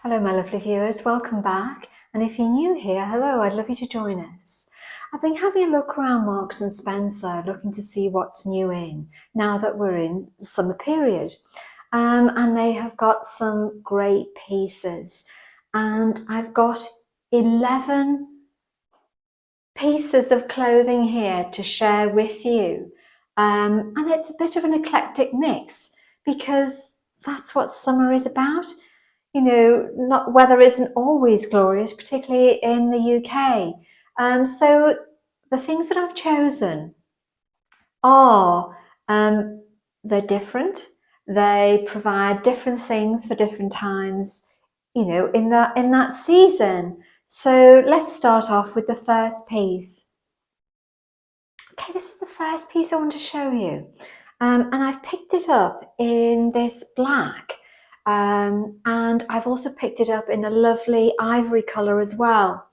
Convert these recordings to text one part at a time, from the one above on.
Hello my lovely viewers, welcome back, and if you're new here, hello, I'd love you to join us. I've been having a look around Marks and Spencer looking to see what's new in now that we're in the summer period, and they have got some great pieces, and I've got 11 pieces of clothing here to share with you, and it's a bit of an eclectic mix because that's what summer is about. You know, not weather isn't always glorious, particularly in the UK. So the things that I've chosen are they're different. They provide different things for different times, you know, in that season. So let's start off with the first piece. Okay, this is the first piece I want to show you, and I've picked it up in this black. And I've also picked it up in a lovely ivory colour as well.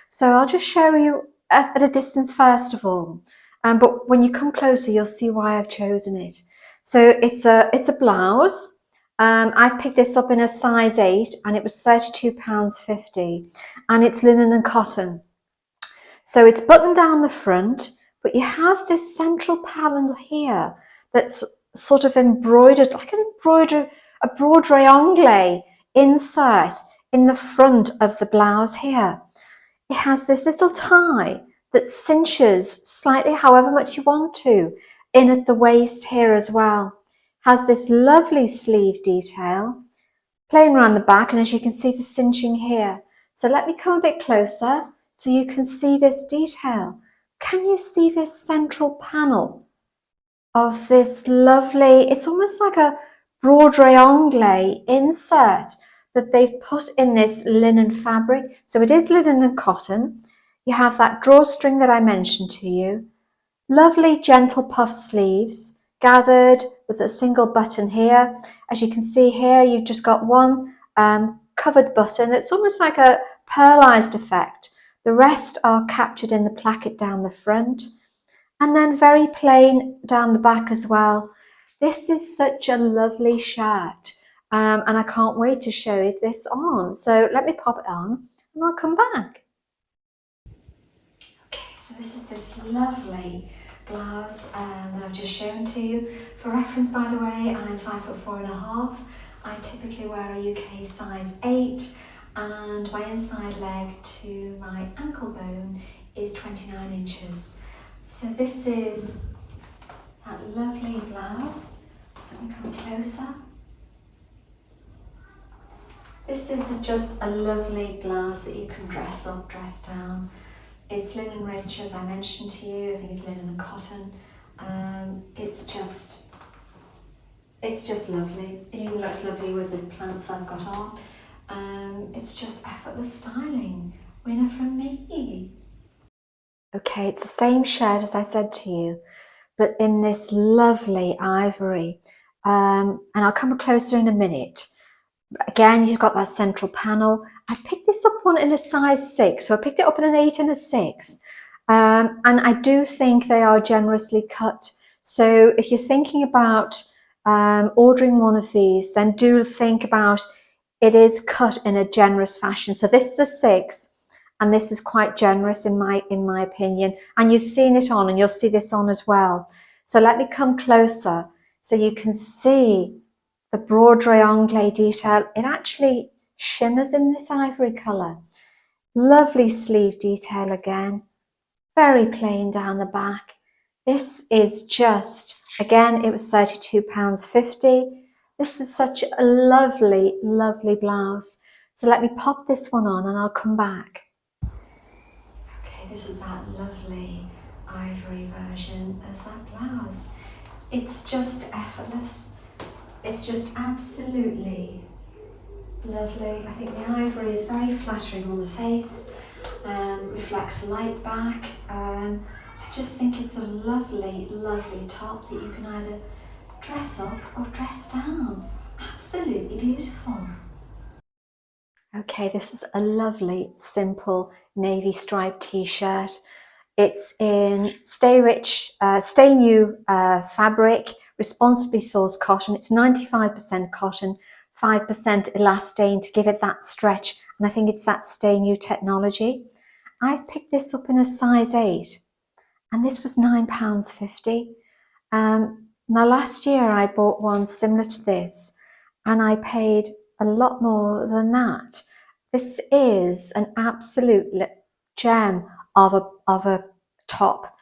So I'll just show you at a distance first of all, but when you come closer you'll see why I've chosen it. So it's a blouse. I've picked this up in a size 8 and it was £32.50, and it's linen and cotton. So it's buttoned down the front, but you have this central panel here that's sort of embroidered, like a broderie anglais insert in the front of the blouse here. It has this little tie that cinches slightly however much you want to in at the waist here as well. Has this lovely sleeve detail playing around the back, and as you can see the cinching here. So let me come a bit closer so you can see this detail. Can you see this central panel of this lovely, it's almost like a broderie anglais insert that they've put in this linen fabric. So it is linen and cotton. You have that drawstring that I mentioned to you. Lovely gentle puff sleeves gathered with a single button here. As you can see here, you've just got one covered button. It's almost like a pearlized effect. The rest are captured in the placket down the front, and then very plain down the back as well. This is such a lovely shirt, and I can't wait to show you this on. So let me pop it on and I'll come back. Okay, so this is this lovely blouse that I've just shown to you. For reference, by the way, I'm 5'4.5". I typically wear a UK size 8, and my inside leg to my ankle bone is 29 inches. So this is that lovely blouse. Let me come closer. This is just a lovely blouse that you can dress up, dress down. It's linen rich, as I mentioned to you. I think it's linen and cotton. It's just lovely. It even looks lovely with the plants I've got on. It's just effortless styling. Winner from me. Okay, it's the same shirt as I said to you, but in this lovely ivory. And I'll come closer in a minute. Again, you've got that central panel. I picked this up one in a size 6, so I picked it up in an 8 and a 6. And I do think they are generously cut. So if you're thinking about ordering one of these, then do think about it is cut in a generous fashion. So this is a 6, and this is quite generous in my opinion. And you've seen it on, and you'll see this on as well. So let me come closer so you can see the broderie anglais detail. It actually shimmers in this ivory colour. Lovely sleeve detail again. Very plain down the back. This is just, again, it was £32.50. This is such a lovely, lovely blouse. So let me pop this one on and I'll come back. Okay, this is that lovely ivory version of that blouse. It's just effortless. It's just absolutely lovely. I think the ivory is very flattering on the face, reflects light back. I just think it's a lovely, lovely top that you can either dress up or dress down. Absolutely beautiful. Okay, this is a lovely, simple navy striped t-shirt. It's in Stay New fabric, responsibly sourced cotton. It's 95% cotton, 5% elastane to give it that stretch, and I think it's that Stay New technology. I've picked this up in a size 8, and this was £9.50. Now last year I bought one similar to this, and I paid a lot more than that. This is an absolute gem of a top.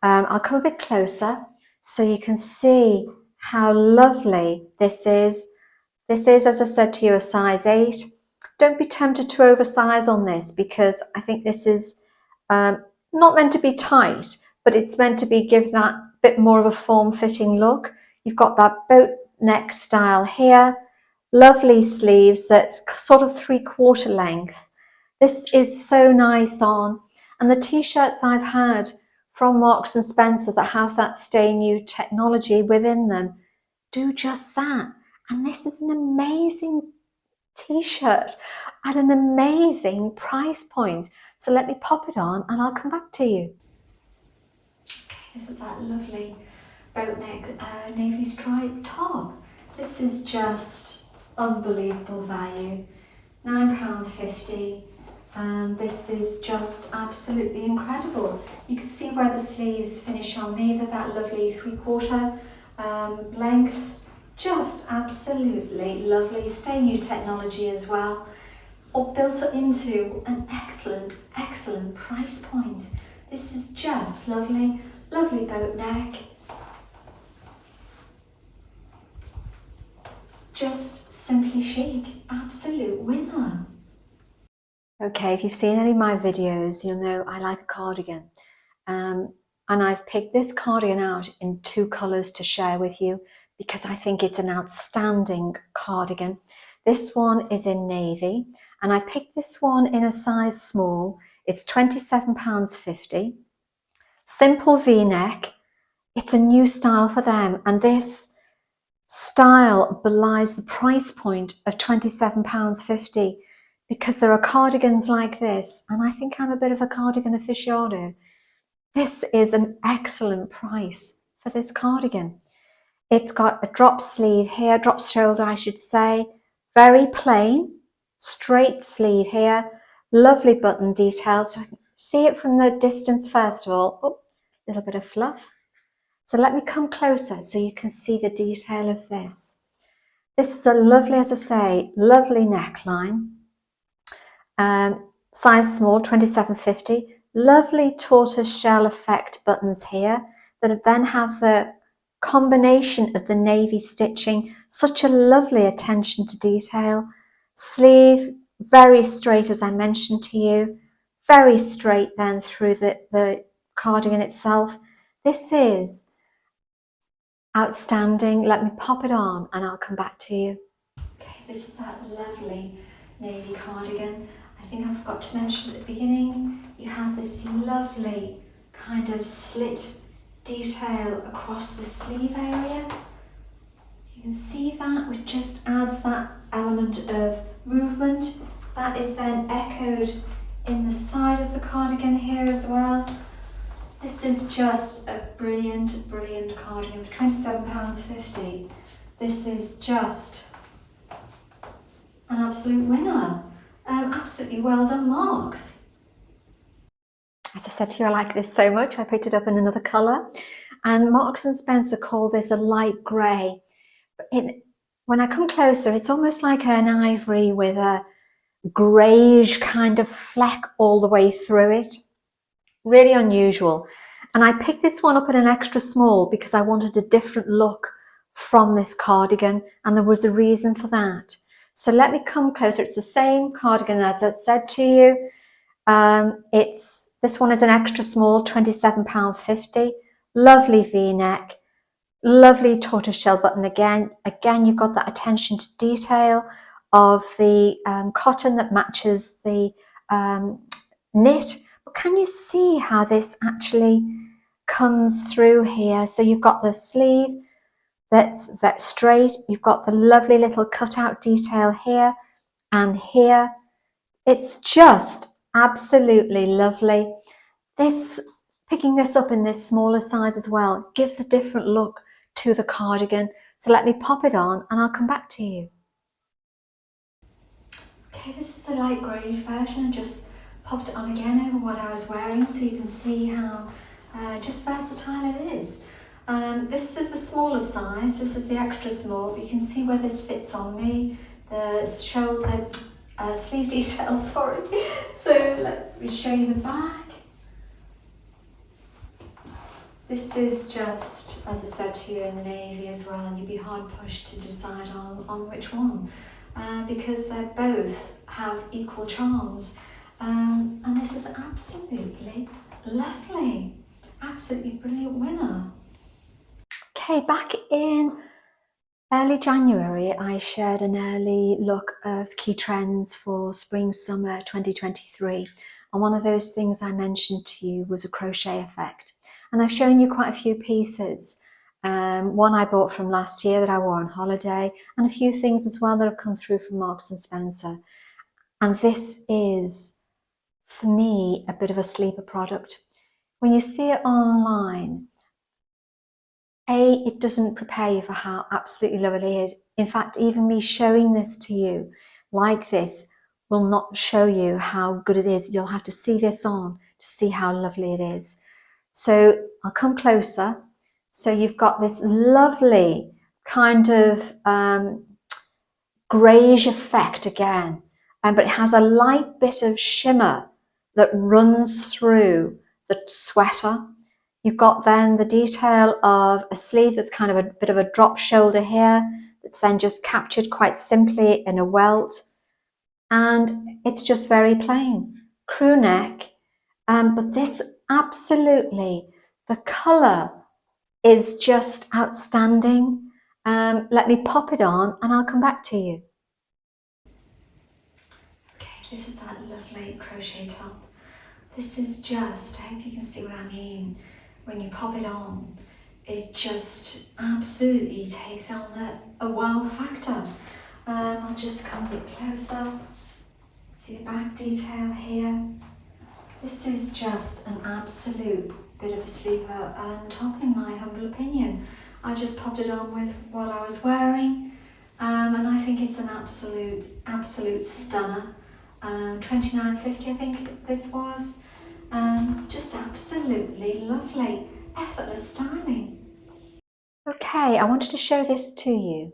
I'll come a bit closer so you can see how lovely this is. This is, as I said to you, a size 8. Don't be tempted to oversize on this, because I think this is not meant to be tight, but it's meant to give that bit more of a form-fitting look. You've got that boat neck style here, lovely sleeves that's sort of 3/4 length. This is so nice on, and the t-shirts I've had from Marks and Spencer that have that Stay New technology within them do just that. And this is an amazing t-shirt at an amazing price point. So let me pop it on and I'll come back to you. Okay, this is that lovely boat neck navy striped top. This is just unbelievable value. £9.50, and this is just absolutely incredible. You can see where the sleeves finish on me, that lovely 3/4 length. Just absolutely lovely. Stay New technology as well, or built into an excellent price point. This is just lovely. Lovely boat neck. Just simply chic. Absolute winner. Okay, if you've seen any of my videos, you'll know I like a cardigan. And I've picked this cardigan out in 2 colours to share with you, because I think it's an outstanding cardigan. This one is in navy, and I picked this one in a size small. It's £27.50. Simple V-neck. It's a new style for them, and this style belies the price point of £27.50, because there are cardigans like this, and I think I'm a bit of a cardigan aficionado. This is an excellent price for this cardigan. It's got a drop sleeve here, drop shoulder I should say, very plain, straight sleeve here, lovely button detail. So I can see it from the distance first of all. Oh, a little bit of fluff. So let me come closer so you can see the detail of this. This is a lovely, as I say, lovely neckline. Size small, £27.50. Lovely tortoise shell effect buttons here that then have the combination of the navy stitching. Such a lovely attention to detail. Sleeve, very straight as I mentioned to you. Very straight then through the cardigan itself. This is outstanding. Let me pop it on and I'll come back to you. Okay, this is that lovely navy cardigan. I think I forgot to mention at the beginning, you have this lovely kind of slit detail across the sleeve area. You can see that, which just adds that element of movement. That is then echoed in the side of the cardigan here as well. This is just a brilliant cardigan for £27.50. This is just an absolute winner. Absolutely well done, Marks. As I said to you, I like this so much, I picked it up in another colour. And Marks and Spencer call this a light grey. When I come closer, it's almost like an ivory with a greyish kind of fleck all the way through it. Really unusual. And I picked this one up in an extra small because I wanted a different look from this cardigan, and there was a reason for that. So let me come closer. It's the same cardigan as I said to you. This one is an extra small, £27.50. Lovely V-neck, lovely tortoiseshell button again. Again, you've got that attention to detail of the cotton that matches the knit. But can you see how this actually comes through here? So you've got the sleeve that's straight. You've got the lovely little cutout detail here and here. It's just absolutely lovely. Picking this up in this smaller size as well gives a different look to the cardigan. So let me pop it on and I'll come back to you. Okay, this is the light grey version. I just popped it on again over what I was wearing so you can see how just versatile it is. This is the smaller size, this is the extra small, but you can see where this fits on me. The shoulder, sleeve detail, sorry. So let me show you the back. This is just, as I said to you, in the navy as well. You'd be hard pushed to decide on which one because they both have equal charms. And this is absolutely lovely. Absolutely brilliant winner. Okay, back in early January, I shared an early look of key trends for spring-summer 2023. And one of those things I mentioned to you was a crochet effect. And I've shown you quite a few pieces. One I bought from last year that I wore on holiday, and a few things as well that have come through from Marks and Spencer. And this is, for me, a bit of a sleeper product. When you see it online, it doesn't prepare you for how absolutely lovely it is. In fact, even me showing this to you like this will not show you how good it is. You'll have to see this on to see how lovely it is. So I'll come closer. So you've got this lovely kind of greyish effect again, but it has a light bit of shimmer that runs through the sweater. You've got then the detail of a sleeve that's kind of a bit of a drop shoulder here, that's then just captured quite simply in a welt. And it's just very plain. Crew neck, but this absolutely, the colour is just outstanding. Let me pop it on and I'll come back to you. Okay, this is that lovely crochet top. This is just, I hope you can see what I mean. When you pop it on, it just absolutely takes on a wow factor. I'll just come a bit closer. See the back detail here. This is just an absolute bit of a sleeper top in my humble opinion. I just popped it on with what I was wearing and I think it's an absolute stunner. $29.50 I think this was. Just absolutely lovely, effortless styling. Okay, I wanted to show this to you.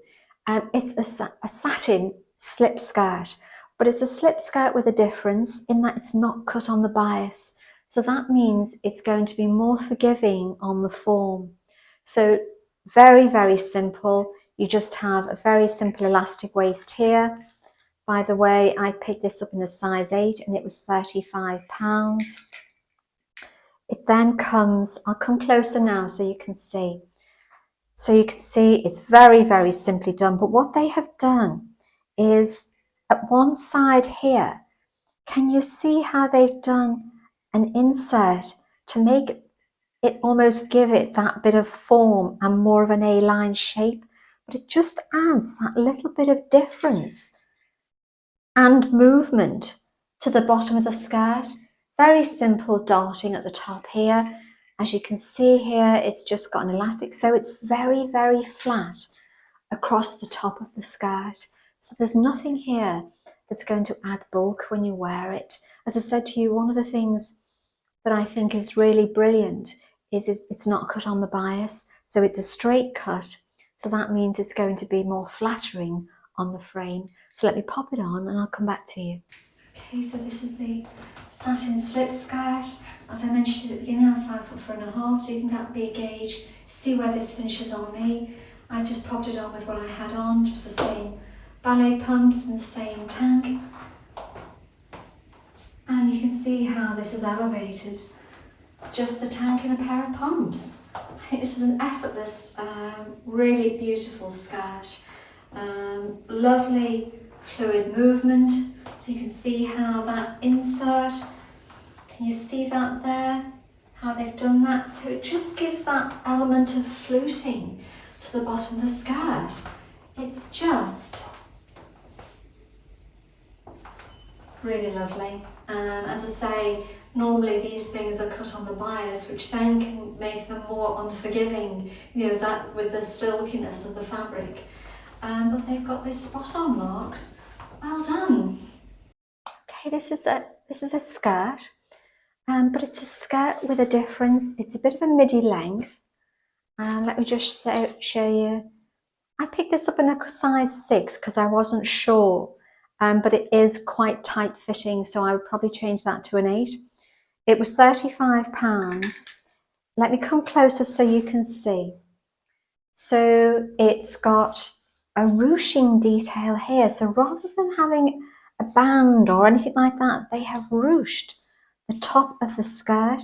It's a satin slip skirt, but it's a slip skirt with a difference in that it's not cut on the bias. So that means it's going to be more forgiving on the form. So very, very simple. You just have a very simple elastic waist here. By the way, I picked this up in a size 8 and it was £35. It then comes, I'll come closer now so you can see. So you can see it's very, very simply done. But what they have done is at one side here, can you see how they've done an insert to make it almost give it that bit of form and more of an A-line shape? But it just adds that little bit of difference and movement to the bottom of the skirt. Very simple darting at the top here. As you can see here, it's just got an elastic, so it's very, very flat across the top of the skirt. So there's nothing here that's going to add bulk when you wear it. As I said to you, one of the things that I think is really brilliant is it's not cut on the bias, so it's a straight cut. So that means it's going to be more flattering on the frame. So let me pop it on and I'll come back to you. Okay, so this is the satin slip skirt. As I mentioned at the beginning, I'm 5'4½", so you can be a gauge, see where this finishes on me. I just popped it on with what I had on, just the same ballet pumps and the same tank. And you can see how this is elevated. Just the tank and a pair of pumps. I think this is an effortless, really beautiful skirt. Lovely fluid movement. So you can see how that insert, can you see that there? How they've done that? So it just gives that element of fluting to the bottom of the skirt. It's just really lovely. As I say, normally these things are cut on the bias, which then can make them more unforgiving, you know, that with the silkiness of the fabric. But they've got this spot on marks. Well done. Okay, this is a skirt, but it's a skirt with a difference. It's a bit of a midi length. Let me just show you. I picked this up in a size 6 because I wasn't sure, but it is quite tight fitting, so I would probably change that to an 8. It was £35. Let me come closer so you can see. So it's got a ruching detail here. So rather than having a band or anything like that, they have ruched the top of the skirt.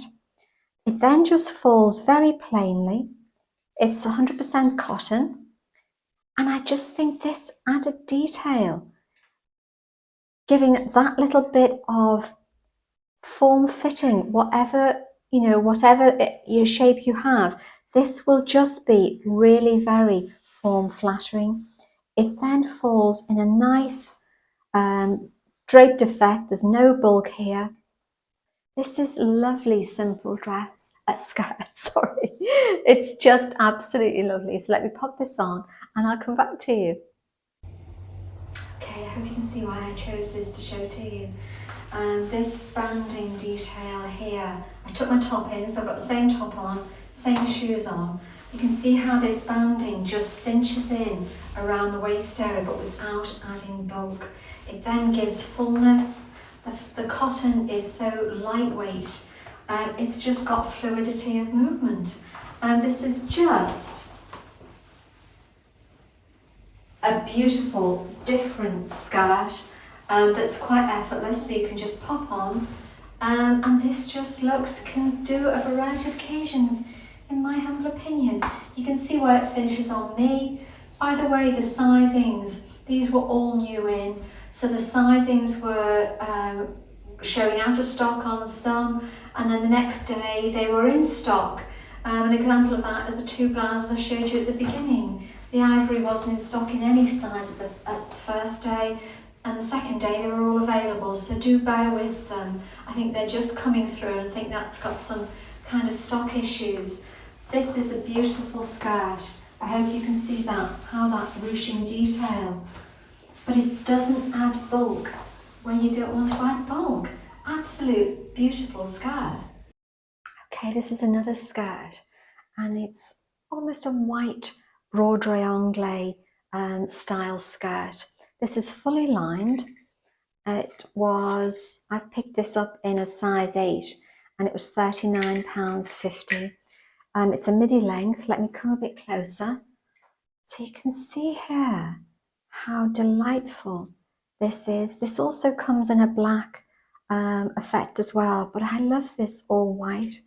It then just falls very plainly. It's 100% cotton. And I just think this added detail, giving that little bit of form fitting, whatever your shape you have, this will just be really very form flattering. It then falls in a nice draped effect. There's no bulk here. This is lovely, simple skirt, sorry. It's just absolutely lovely. So let me pop this on and I'll come back to you. Okay, I hope you can see why I chose this to show to you. This banding detail here, I took my top in, so I've got the same top on, same shoes on. You can see how this banding just cinches in around the waist area but without adding bulk. It then gives fullness. The cotton is so lightweight, it's just got fluidity of movement. And this is just a beautiful, different skirt that's quite effortless, so you can just pop on. And this just can do a variety of occasions, in my humble opinion. You can see where it finishes on me. By the way, the sizings, these were all new in, so the sizings were showing out of stock on some, and then the next day they were in stock. An example of that is the 2 blouses I showed you at the beginning. The Ivory wasn't in stock in any size at the first day, and the second day they were all available, so do bear with them. I think they're just coming through, and I think that's got some kind of stock issues. This is a beautiful skirt. I hope you can see that, how that ruching detail. But it doesn't add bulk when you don't want to add bulk. Absolute beautiful skirt. Okay, this is another skirt, and it's almost a white broderie anglais style skirt. This is fully lined. I picked this up in a size 8 and it was £39.50. It's a midi length. Let me come a bit closer. So you can see here how delightful this is. This also comes in a black effect as well, but I love this all white.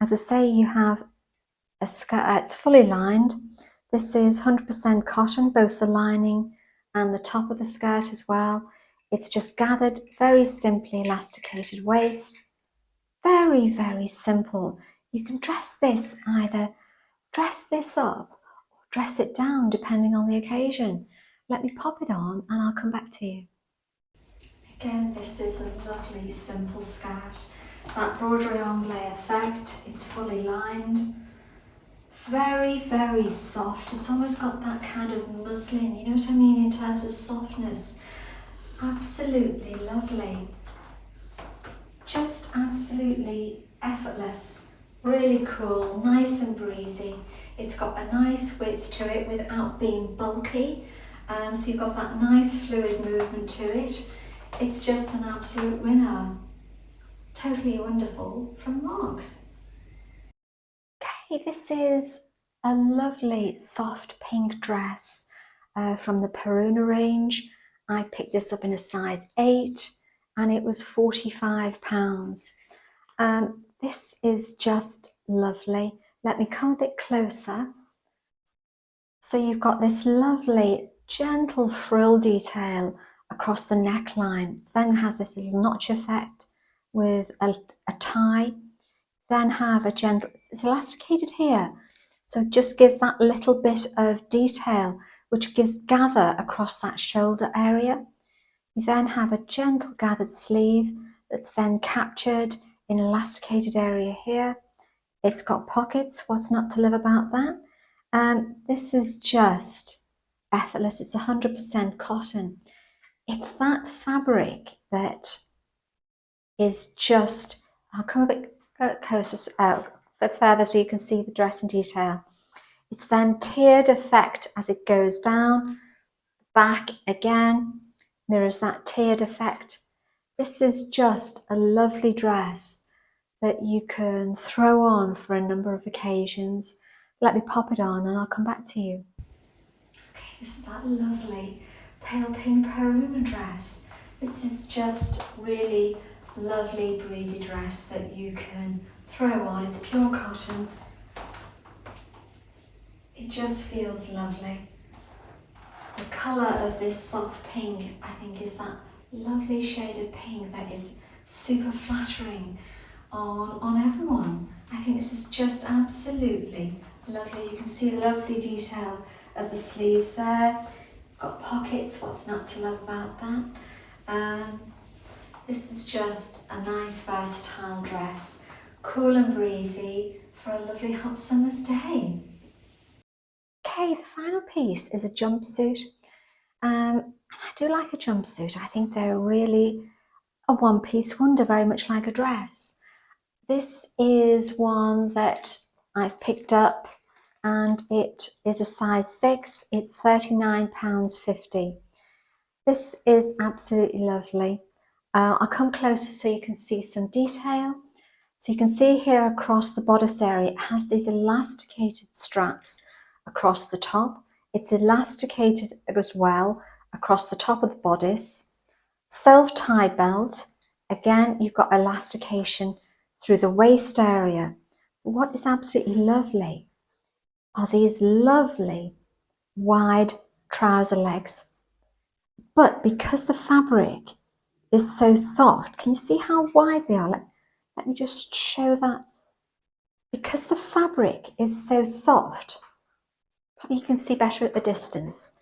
As I say, you have a skirt, it's fully lined. This is 100% cotton, both the lining and the top of the skirt as well. It's just gathered, very simply elasticated waist. Very, very simple. You can either dress this up or dress it down depending on the occasion. Let me pop it on and I'll come back to you. Again, this is a lovely, simple skirt. That broderie anglais effect, it's fully lined. Very, very soft. It's almost got that kind of muslin, you know what I mean, in terms of softness. Absolutely lovely. Just absolutely effortless. Really cool, nice and breezy. It's got a nice width to it without being bulky. So you've got that nice fluid movement to it. It's just an absolute winner. Totally wonderful from Marks. Okay, this is a lovely soft pink dress from the Peruna range. I picked this up in a size 8 and it was £45. This is just lovely. Let me come a bit closer. So you've got this lovely gentle frill detail across the neckline. It then has this little notch effect with a tie. Then have a gentle, it's elasticated here, so it just gives that little bit of detail which gives gather across that shoulder area. You then have a gentle gathered sleeve that's then captured in an elasticated area here. It's got pockets, what's not to love about that? This is just effortless. It's 100% cotton. It's that fabric that is just, I'll come a bit closer out, a bit further so you can see the dress in detail. It's then tiered effect as it goes down, back again, mirrors that tiered effect. This is just a lovely dress that you can throw on for a number of occasions. Let me pop it on and I'll come back to you. Okay, this is that lovely pale pink Peruna dress. This is just really lovely breezy dress that you can throw on. It's pure cotton. It just feels lovely. The colour of this soft pink, I think, is that lovely shaded pink that is super flattering on everyone. I think this is just absolutely lovely. You can see the lovely detail of the sleeves there. Got pockets, what's not to love about that? This is just a nice versatile dress, cool and breezy for a lovely hot summer's day. Okay, the final piece is a jumpsuit. I do like a jumpsuit. I think they're really a one-piece wonder, very much like a dress. This is one that I've picked up and it is a size 6. It's £39.50. This is absolutely lovely. I'll come closer so you can see some detail. So you can see here across the bodice area, it has these elasticated straps across the top. It's elasticated as well across the top of the bodice. Self-tie belt. Again, you've got elastication through the waist area. What is absolutely lovely are these lovely wide trouser legs. But because the fabric is so soft, can you see how wide they are? Let me just show that. Because the fabric is so soft, probably you can see better at the distance.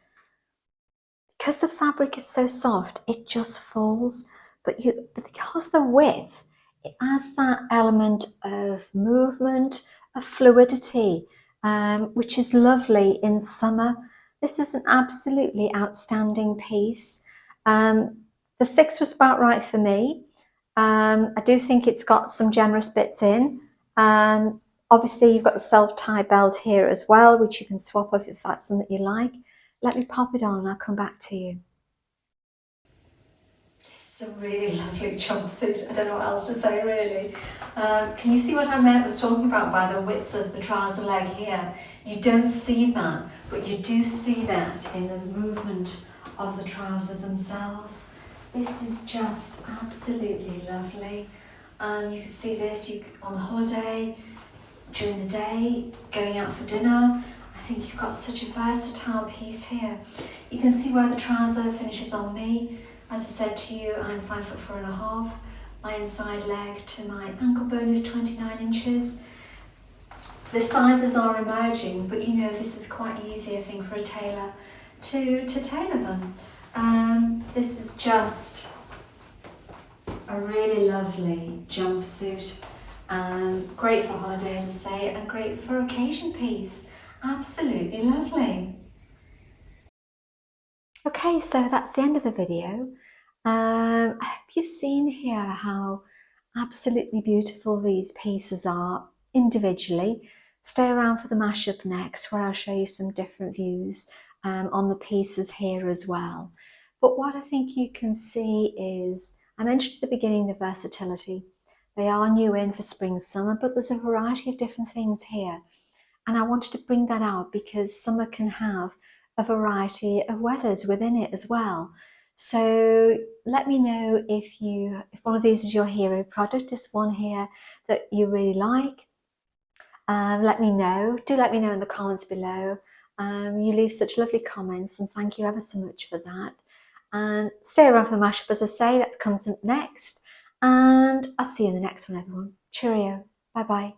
Because the fabric is so soft, it just falls. But because the width, it adds that element of movement, of fluidity, which is lovely in summer. This is an absolutely outstanding piece. The 6 was about right for me. I do think it's got some generous bits in. Obviously, you've got the self-tie belt here as well, which you can swap off if that's something you like. Let me pop it on and I'll come back to you. This is a really lovely jumpsuit. I don't know what else to say, really. Can you see what I was talking about by the width of the trouser leg here? You don't see that, but you do see that in the movement of the trouser themselves. This is just absolutely lovely. You can see this on holiday, during the day, going out for dinner. I think you've got such a versatile piece here. You can see where the trouser finishes on me. As I said to you, I'm 5'4½". My inside leg to my ankle bone is 29 inches. The sizes are emerging, but you know this is quite easy, I think, for a tailor to tailor them. This is just a really lovely jumpsuit. Great for holidays, as I say, and great for occasion piece. Absolutely lovely. Okay, so that's the end of the video. I hope you've seen here how absolutely beautiful these pieces are individually. Stay around for the mashup next, where I'll show you some different views on the pieces here as well. But what I think you can see is, I mentioned at the beginning the versatility. They are new in for spring, summer, but there's a variety of different things here. And I wanted to bring that out because summer can have a variety of weathers within it as well. So let me know if one of these is your hero product, this one here that you really like. Let me know. Do let me know in the comments below. You leave such lovely comments, and thank you ever so much for that. And stay around for the mashup, as I say, that comes up next. And I'll see you in the next one, everyone. Cheerio. Bye-bye.